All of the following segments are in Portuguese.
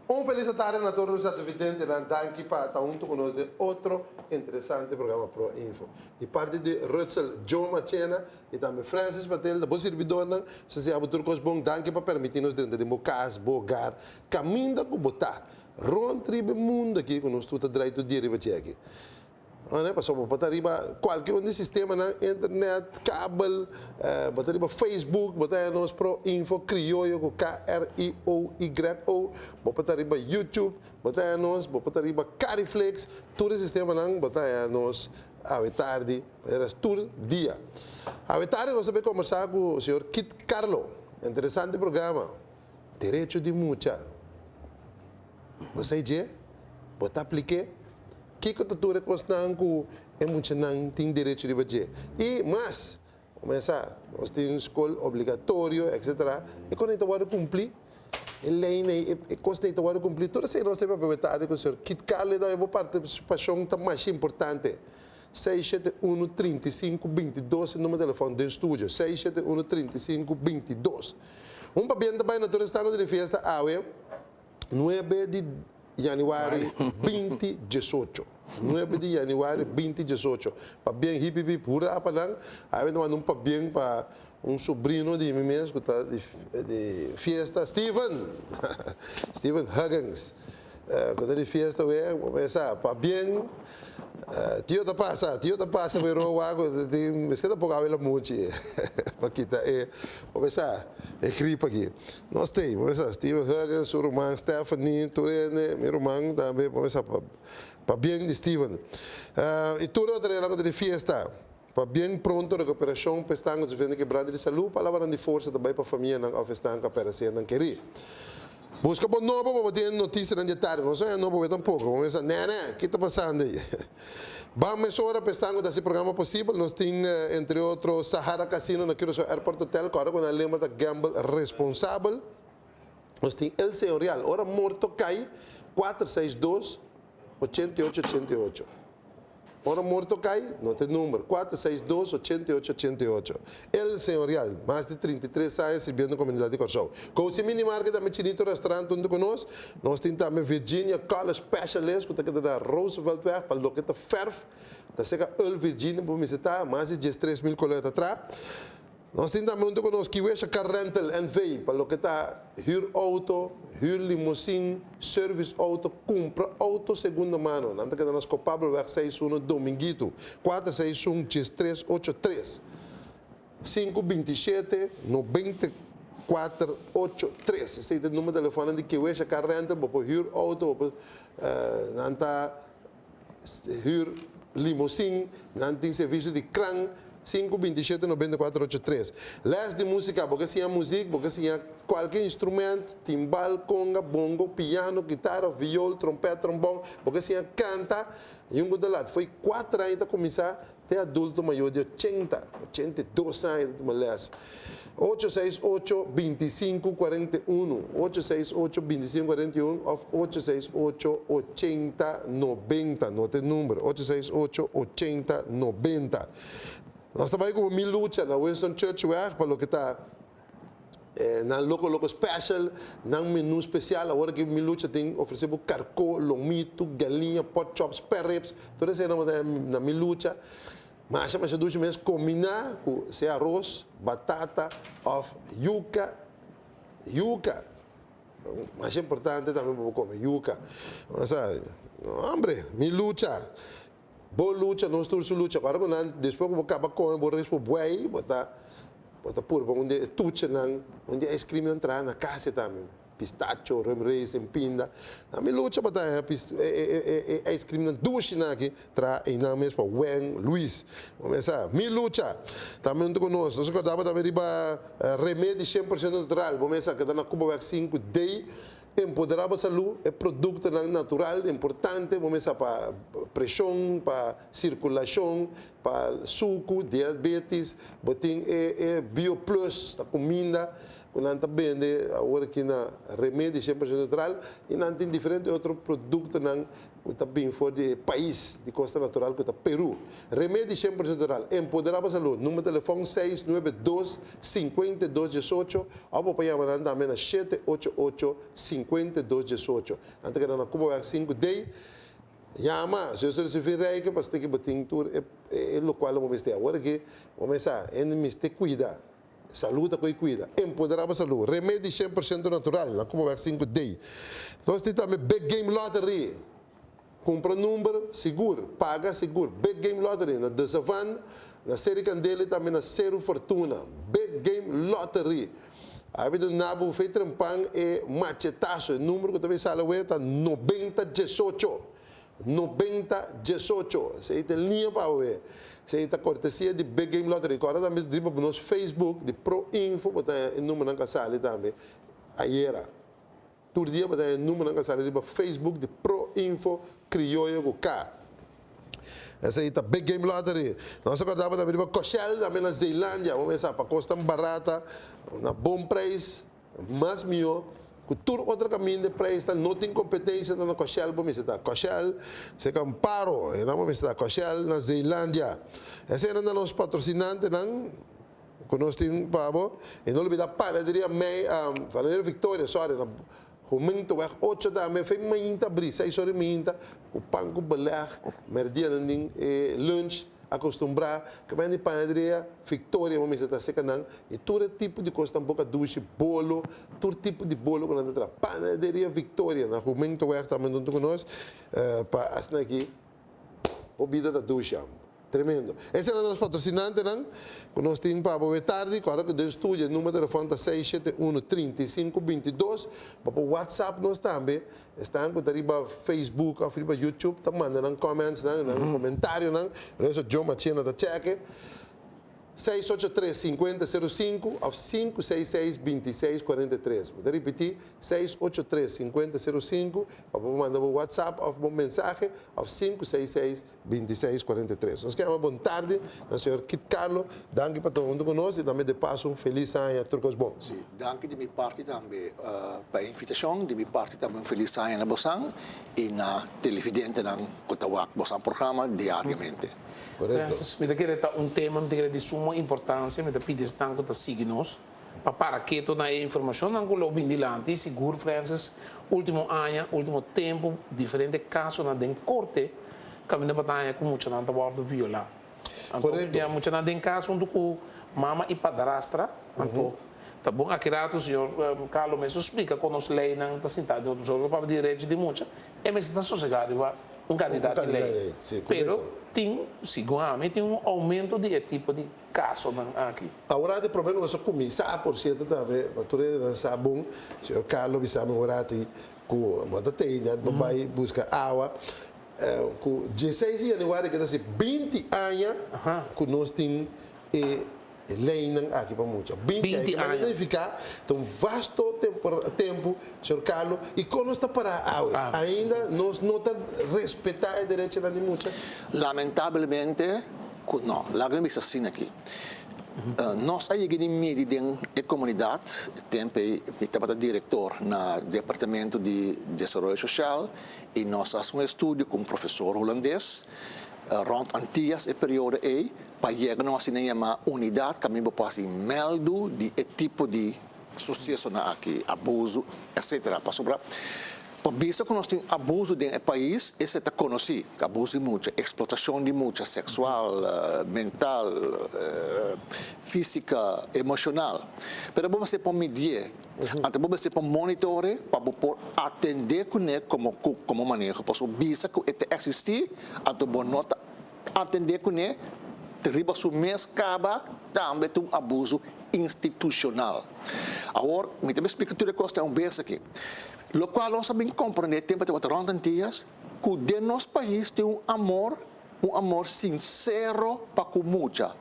Un feliz tarde a todos los televidentes danke para estar junto con nosotros de otro interesante programa Pro Info. De parte de Rutzel Joe Machena e também Francis Patel, da boa servidora, se você abre turcos bom, danke para permitir-nos dentro de meu casa, bogar, caminho com botar. Ron tribe mundo aqui com nós tudo direito de riba aqui. Passou para botar riba qualquer sistema na internet, cabo, botar riba Facebook, botar nós Pro Info Criollo com KRIOYO, botar riba YouTube, botar nós, botar riba Cariflex, todo esse sistema não botar nós à tarde, era todo dia. À tarde nós vamos conversar com o senhor Kit Carlo, interessante programa, direito de mucha. Você já, botar aplique que a cultura constante é muito não tem direito de fazer. E mas começar, nós temos escola obrigatório, etc. E quando a gente vai cumprir, a lei é constante vai cumprir. Toda essa nós temos para aproveitar com o senhor Kit Carlo da participação tá mais importante. 671-35-22, número de telefone do estúdio. 671-35-22. Para também na toda esta de festa, 9 de januário 2018. 9 de januário 2018. Para bem hippie pura para lá, aí não um para bem para um sobrinho de mim mesmo de festa, Steven Huggins. Quando ele festa começa para bem tio da passa pero água tem esquenta pouco ela muito para quitar começar gripe aqui nós temos começar Steven Huggins seu irmão Stephanie Turene meu irmão também começar para bem de Steven e tudo outra lá de festa para bem pronto recuperação pestanga de venda quebrada de saúde palavra de força também para a família não festanga para ser não querer. Busca por novo para ter notícia na tarde, não sei, não vou tampouco. Vamos ver, né, o que está passando aí? Vamos agora pensando desse programa possível. Nós temos, entre outros, Sahara Casino, na Quiro Airport Hotel, que agora com a lema da Gamble Responsável. Nós temos El Senhorial, ora morto cai, 462-8888. Ora morto cai, não tem número, 462-8888. El Senhorial, mais de 33 anos servindo a comunidade de Corsol. Com o Mini Market, também Chinito Restaurante, junto conosco. Nós temos também Virginia College Specialist, que está da Roosevelt Weg, para o que está fervo. Está seca El Virginia, para visitar, mais de 13 mil coletas atrás. Nós temos também junto conosco Kiwesha Car Rental NV, para o que está Huur Auto, Huur Limousine, Service Auto, compra auto segunda mano. Nada que nós culpável vai 61 Dominguito, 461-3383, 527-9483. Esse é o número de telefone de Kiwesha Car Rental, para Huur Auto, nada Huur Limousine, nada tem serviço de CRAN, 527-9483. Les de música, porque se é música, porque se é qualquer instrumento, timbal, conga, bongo, piano, guitarra, viol, trompete, trombone, porque se é canta, e um do lado, foi 4 anos para começar, até adulto maior de 82 anos, mas 868-2541, 868-2541 ou 868-8090, não tem número, 868-8090. Nós trabalhamos com uma luta na Winston Churchill, para o que está na loco special, na menu especial, agora que uma luta tem oferecido carcó, lomito, galinha, pot chops, perreps, tudo isso é na minha luta. Mas a duas meses combinar com arroz, batata, of yuca. Mas é importante também para comer yuca. Mas, hombre, minha luta. Boa luta, nós todos luta. Agora, depois que eu acabo com o resto do boi, botar por onde tucha, onde é crime entrar na casa também. Pistacho, remreis, empinda. A minha luta botar é crime na ducha aqui, tra em nome para Wen Luiz. Vamos ver, minha luta. Também conosco. Nós acordamos também de remédio 100% natural. Vamos ver, que dá na Cuba 5 day. Empoderar a saúde é produto natural, importante, vamos para pressão, para circulação, para suco, diabetes, botim é bioplus, a comida, quando vende agora aqui na remédio 100% natural e não tem diferente outro produto não também for de país de costa natural que é Peru. Remédio 100% natural. Empoderar a saúde. Número de telefone 692-5218 ou para chamar também na 788-5218. Antes que não como 5 day. Chama, se você se virar que você tem que botar tour é o qual vamos ter agora que vamos a enemies te cuida. Saúde que cuida. Empoderar a saúde. Remédio 100% natural. Na como 5 day. Nós temos também Big Game Lottery. Compra número, seguro, paga seguro. Big Game Lottery, na Desavan, na série Candela também na Zero Fortuna. Big Game Lottery. A vida na Nabu fez trampang e machetaço. O número que também sala está 9018. 9018. Você tem linha para ver. Você tem cortesia de Big Game Lottery. Agora também driba no nosso Facebook, de Pro Info, botar o número na sala também. Aí era. Todo dia botar o número na sala, driba Facebook de Pro Info. Crioulo com K. Essa aí está Big Game Lottery. Nós acordamos também para Cochel, também na Zelândia. Vamos pensar para custa barata, na bom preço, mais melhor. Com todo outro caminho de preço, não tem competência na Cochel, vamos visitar Cochel, se comparo, vamos visitar Cochel na Zelândia. Esse era nosso patrocinante, não? Conosco tem pavo, e não olvidar panaderia Panaderia Victoria, sorry, Humento weg 8 dames, fez minta brisa, 6 horas minta, o pão com beleg, merdia nanding lunch, acostumbrar, que vem de panaderia Victoria, vamos dizer, seca não, e todo tipo de coisa, um pouco doce, bolo, todo tipo de bolo que nós temos, panaderia Victoria, na Humento weg também não conosco, para assim aqui, o vida da ducha. Tremendo. Esse é o nosso patrocinante, não? Nós temos para a tarde, claro que do estúdio, o número de telefone está 671-3522. Para o WhatsApp, nós também estamos com o Facebook, o YouTube, está mandando comments, comentário, não? Isso é Joe Machina da Cheque. 683-5005 ou 566-2643. Vou repetir, 683-5005, ou mandar um WhatsApp ou uma mensagem ao 566-2643. Nós queremos boa tarde, o senhor Kit Carlo, danke para todo mundo conosco e também de passo um feliz ano a todos bom. Sim, danke de minha parte também para a invitação, de minha parte também um feliz ano na Bosan e na televidente na Kotawak Bosan programa diariamente. Francis, me querer tema de suma importância, me pedir tanto para seguir-nos, para que toda a informação não coloque dilante, seguro, Francis, último ano, último tempo, diferentes casos na den corte, caminho para com muita nada bordo violar. Então, muita nada em caso onde com mama e padrastra, então, tá bom, aqui o senhor Carlos me explica quando os leis não está sentado, o senhor para direito de muita, é mas está sossegado, candidato de lei, pero tem, seguramente, tem aumento de tipo de caso aqui. Agora, o problema é só começar, por certo, também, a turma sabe, o senhor Carlos, me sabe, agora, com a batateia, vai buscar água, com 16 anos, agora, que está 20 anos, que nós temos lei aqui para muito. 20 anos. Mas ficar um vasto tempo, senhor Carlos, e quando está para a ainda nós não respeitar o direito de muita? Lamentavelmente, não. Lá vem assim aqui. Nós aí em meio da comunidade, que estava diretor no Departamento de Desenvolvimento Social, e nós fazemos um estudo com um professor holandês, rond Antillas, e período aí, para chegar a uma unidade que me pode meldo de tipo de sucesso aqui, abuso, etc. Para visto que nós temos abuso no país, esse está conhecido, abuso de muita, explotação de muita, sexual, mental, física, emocional. Mas você pode medir, você pode monitorar, para atender como manejo. Porque visto que existe, você pode atender com ele, riba su mês acaba também um abuso institucional. Agora, me explica tudo que é um beijo aqui. O qual nós sabemos compreender tempo de rondar dias que de nosso país tem um amor sincero para com muita.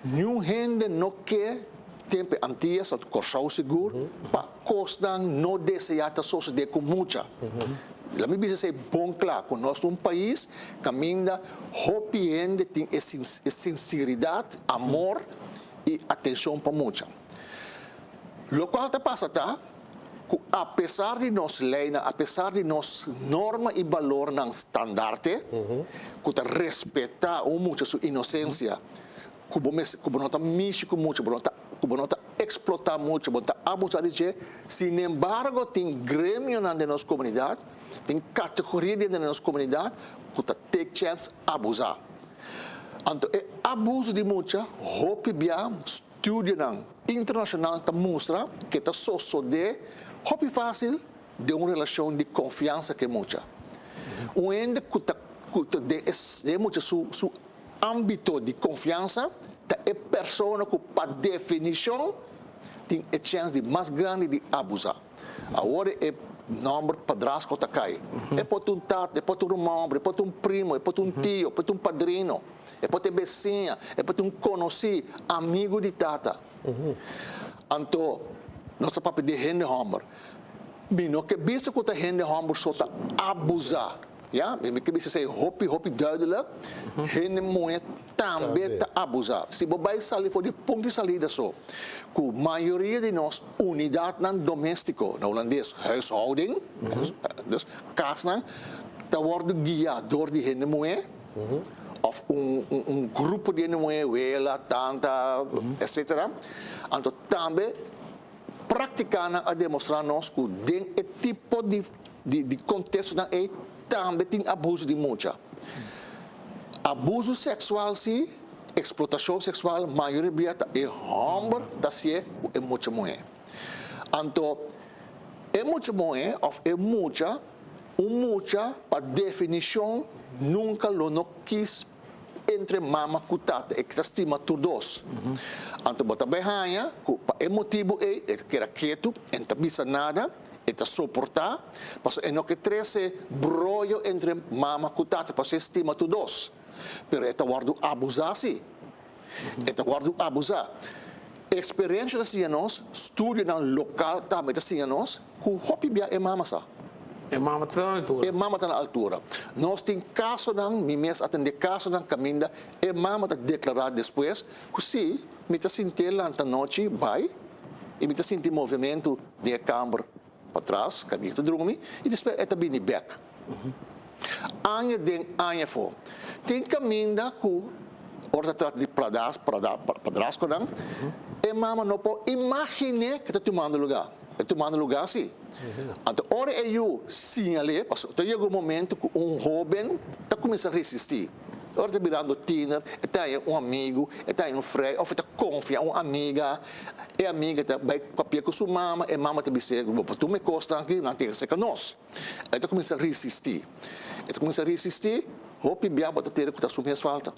Nenhum gente não quer tempo antigas, corção seguro, para costar não desejar a sociedade com muita. La mia bisa é bom claro, que nós um país caminha hopiende tem sinceridade, amor e atenção para muita. Lo qual te passa, tá? Apesar de nós leis, apesar de nós norma e valor não standaard, que te respeitar muito sua inocência, que não te místico muito, que não te explotar muito, que não te abusar de gente, sin embargo, tem grêmio na nossa comunidade, tem categoria dentro da nossa comunidade, que te take chance abusar. Então, abuso de muita, hope bia, estudo internacional te mostra que te só de hope fácil de uma relação de confiança que muita. Onde que de muita su âmbito de confiança, é pessoa que, por definição, tem a chance de mais grande de abusar. Agora é número padrasto que cai. É pode um tato, é pode um irmão, é pode um primo, é pode um tio, é pode um padrino. É pode ter vizinha, é pode um conhecido, amigo de tata. Então, nossa papel de gente homem. Bino que visto que a gente homem só está abusar. Ja, me que bisa say hopi duidelijk. Gente moe também está abusar. Se você sair for de ponto de saída só, que a maioria de nós unidade não doméstico, na holandês huishouding, dus casa está worden guiado door die gente moe. Of grupo de gente moe, ela, tanta, etc. Então também praticar a demonstrar nós que tem tipo de contexto na também tem abuso de muita. Abuso sexual, sim, explotação sexual, maioria é homem, é muita mulher. Então, é muita mulher, ou é muita, por definição, nunca não quis entre mama e tata, é que estima todos. Então, bota bem, é motivo, que era quieto, não bisa nada, eta suportar, mas é no que trece brolho entre mama e tata, para se estima todos. Pero eta guardo abusar, sim. Eta guardo abusar. Experiência assim nós, estudo no local também assim nós, que hopi bia é mama sa. É mama está na altura. É mama está na altura. Nós tem caso não, me mês atender caso não caminha, é mama está declarar depois, que sim, me está sentir lá na noite, vai, e me está sentir movimento de câmara para trás, caminho de dormir, e depois é também back. Anya den anya fo. Tem caminho que ora trata de padrasto não, e mama não pode imaginar que está tomando lugar. Está tomando lugar sim. Então, ora eu sinalei, porque chega um momento que jovem está começando a resistir. Ora está virando teenager, está aí amigo, está aí freio, ou está confia, uma amiga, e a amiga vai papia com sua mama, e mama está dizendo, tu me costa aqui, não tem que ser com nós. Então começa a resistir. Então começa a resistir, hope biaba está tendo que está sumir falta.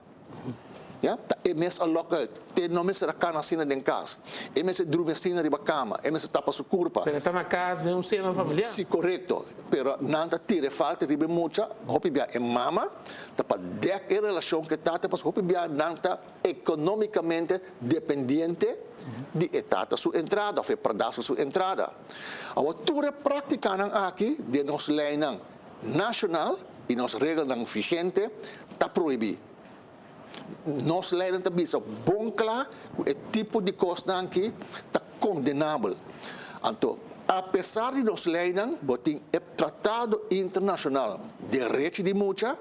Ja, é mesmo a loca, tem não mesmo a cana assim dentro de casa, é mesmo dormir assim na cama, é mesmo tapa sua curva. Pero está na casa de um cena familiar. Sim, correto. Pero não tira falta de muita, hope bia é mama, tá para deca relação que tá, mas hope bia não está economicamente dependente de etata sua entrada, ou para dar sua entrada. A altura praticando aqui de nossa lei nacional e nossa regra vigente está proibido. Nós leidem também bom claro o tipo de coisa que está condenável. Então, apesar de nós leidem, tem o Tratado Internacional de Direitos de Mulher,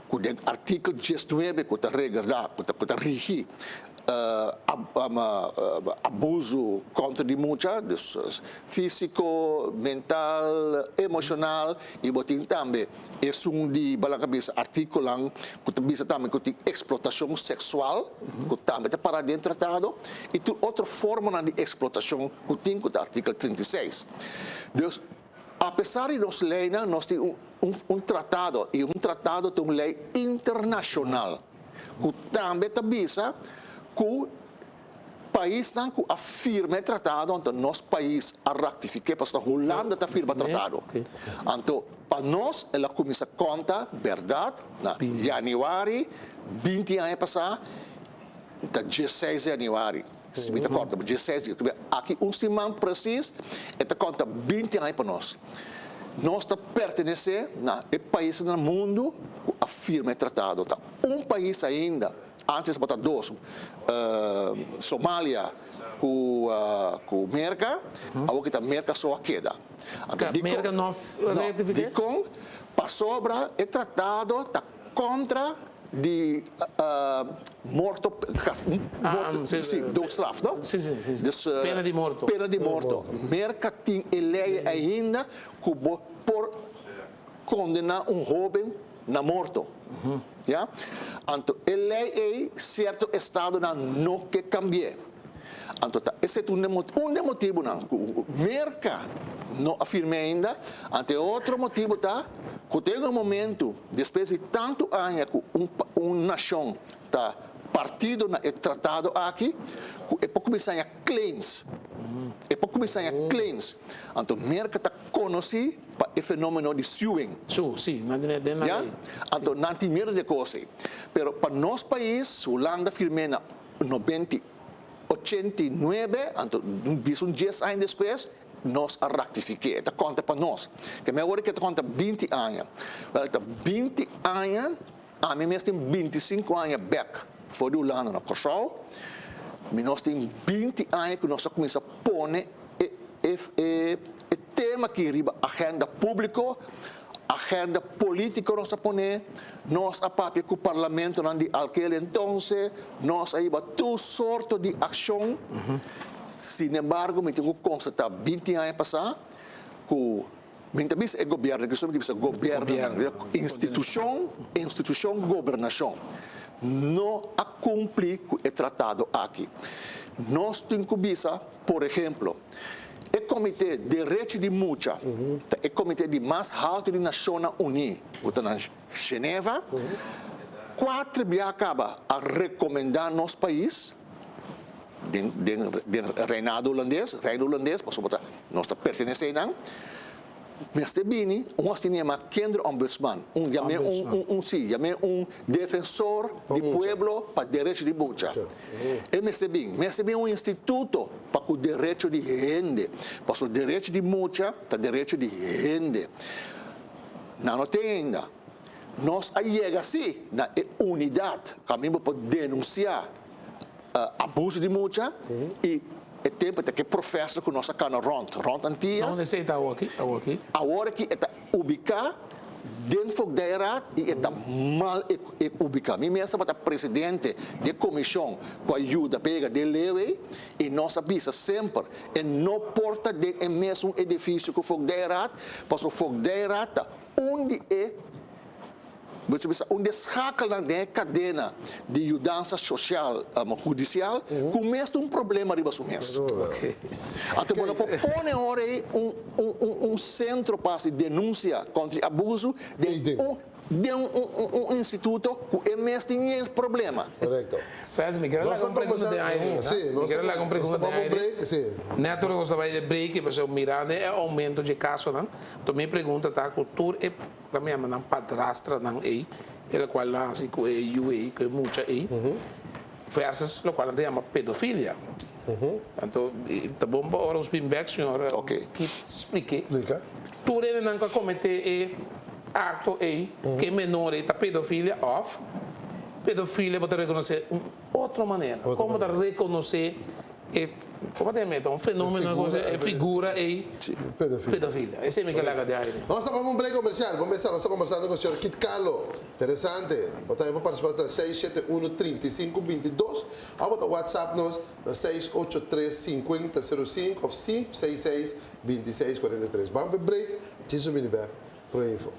com o artigo 19, que está regrado, que está rigi abuso contra de mulher, físico, mental, emocional, e botin também é de balangabis artigo que também também que tem explotação sexual, que também está para dentro do tratado, e tem outra forma de explotação que tem que artigo 36. Então, apesar de nós leis, nós temos tratado, e tratado tem uma lei internacional, que também está que o país não afirma o tratado, então nosso país a ratificar, porque a Holanda está afirma o tratado. Então, para nós, ela começa a contar, verdade, na janeiro, 20 anos passar, 16 de janeiro. Se me acorda, 16 aqui, semana preciso, ela conta 20 anos para nós. Nós pertencemos ao país no mundo que afirma o tratado. País ainda, antes de botar dois, Somália, com merca, a que merca só queda. Merca não retifica? Dicom, para sobra é tratado tá contra de morto, do straf, não? Sim. Pena de morto. Pena de morto. Merca tem lei ainda que por condenar jovem na morto. Ja? Então, a lei é certo estado não que cambie. Então, esse é um motivo não. Merca não afirma ainda. Ante outro motivo tá que tem um momento depois de tanto anos que uma nação tá partido é tratado aqui, é para começar a claims. É para começar a claims. Então, merca tá conhecido para o fenômeno de suing. Sim, não tem nada. Então, não tem medo de coisa. Mas para nosso país, Holanda firme na 89, então, um 10 anos depois, nós a ratifiquei. Está conta para nós. Que me agora que está conta 20 anos. 20 anos, a mim mesmo tem 25 anos back. Foi de Holanda na Kosovo. Nós temos 20 anos que nós começamos a pôr o tema que riba agenda pública, agenda política nós a pôr, nós a papel com o parlamento não de aquele então, nós aí toda sorte de ação. Sin embargo, me tenho que constatar 20 anos passar que muitas vezes é governo, que somos governo, instituição, governação. Não a cumprir com o tratado aqui. Nós temos que ver, por exemplo, o Comitê de Direitos de Mucha, o Comitê de mais alto de Nações Unidas, na Geneva, 4 dias acaba a recomendar nosso país, do reinado holandês, posso botar, nós pertencemos, mas também nós temos Kinderombudsman, um defensor do povo para direitos de mucha. E mas também um instituto para o direito de gente, para o direito de mucha, para o direito de gente. Não tem ainda. Nós chegamos assim na unidade, caminho para denunciar abuso de mucha e é tempo que professor que nós cana rond antigas. Onde você está aqui? Agora que está ubicado dentro da era e está mal ubicado. Mim mesmo para presidente da comissão com ajuda pega de lei e nós avisa sempre e não porta de mesmo edifício que foi da era, porque foi da era onde é onde escala na cadena de ajuda social judicial, começa problema riba sumes. Até quando põe agora um centro para denúncia contra abuso de um instituto que é mesmo tem problema. Correto. Faz, me quero lá com pergunta de aire. Me quero lá com pergunta de aire. Neto, eu gostaria de break, porque o mirando é aumento de casos, não? Então, minha pergunta está, cultura é, para mim, uma padrastra, não é? Ela qual lá, assim, que é UA, que é muita é. Versus, o qual chama pedofilia. Então, tá bom, para os pinbacks, senhor, que explique. Tudo ele não comete acto é, que menor é pedofilia, off. Pedofilia pode reconhecer outra maneira. Como reconhecer como um fenômeno, figura e pedofilia. Esse é o que eu de aí. Nós estamos em um break comercial. Vamos começar, nós estamos conversando com o senhor Kit Carlo. Interessante. Você pode participar da 671-3522. Ou botar o WhatsApp nós na 683-5005 ou 566-2643. Vamos para o break. Tchau, Miniber. Pro Info.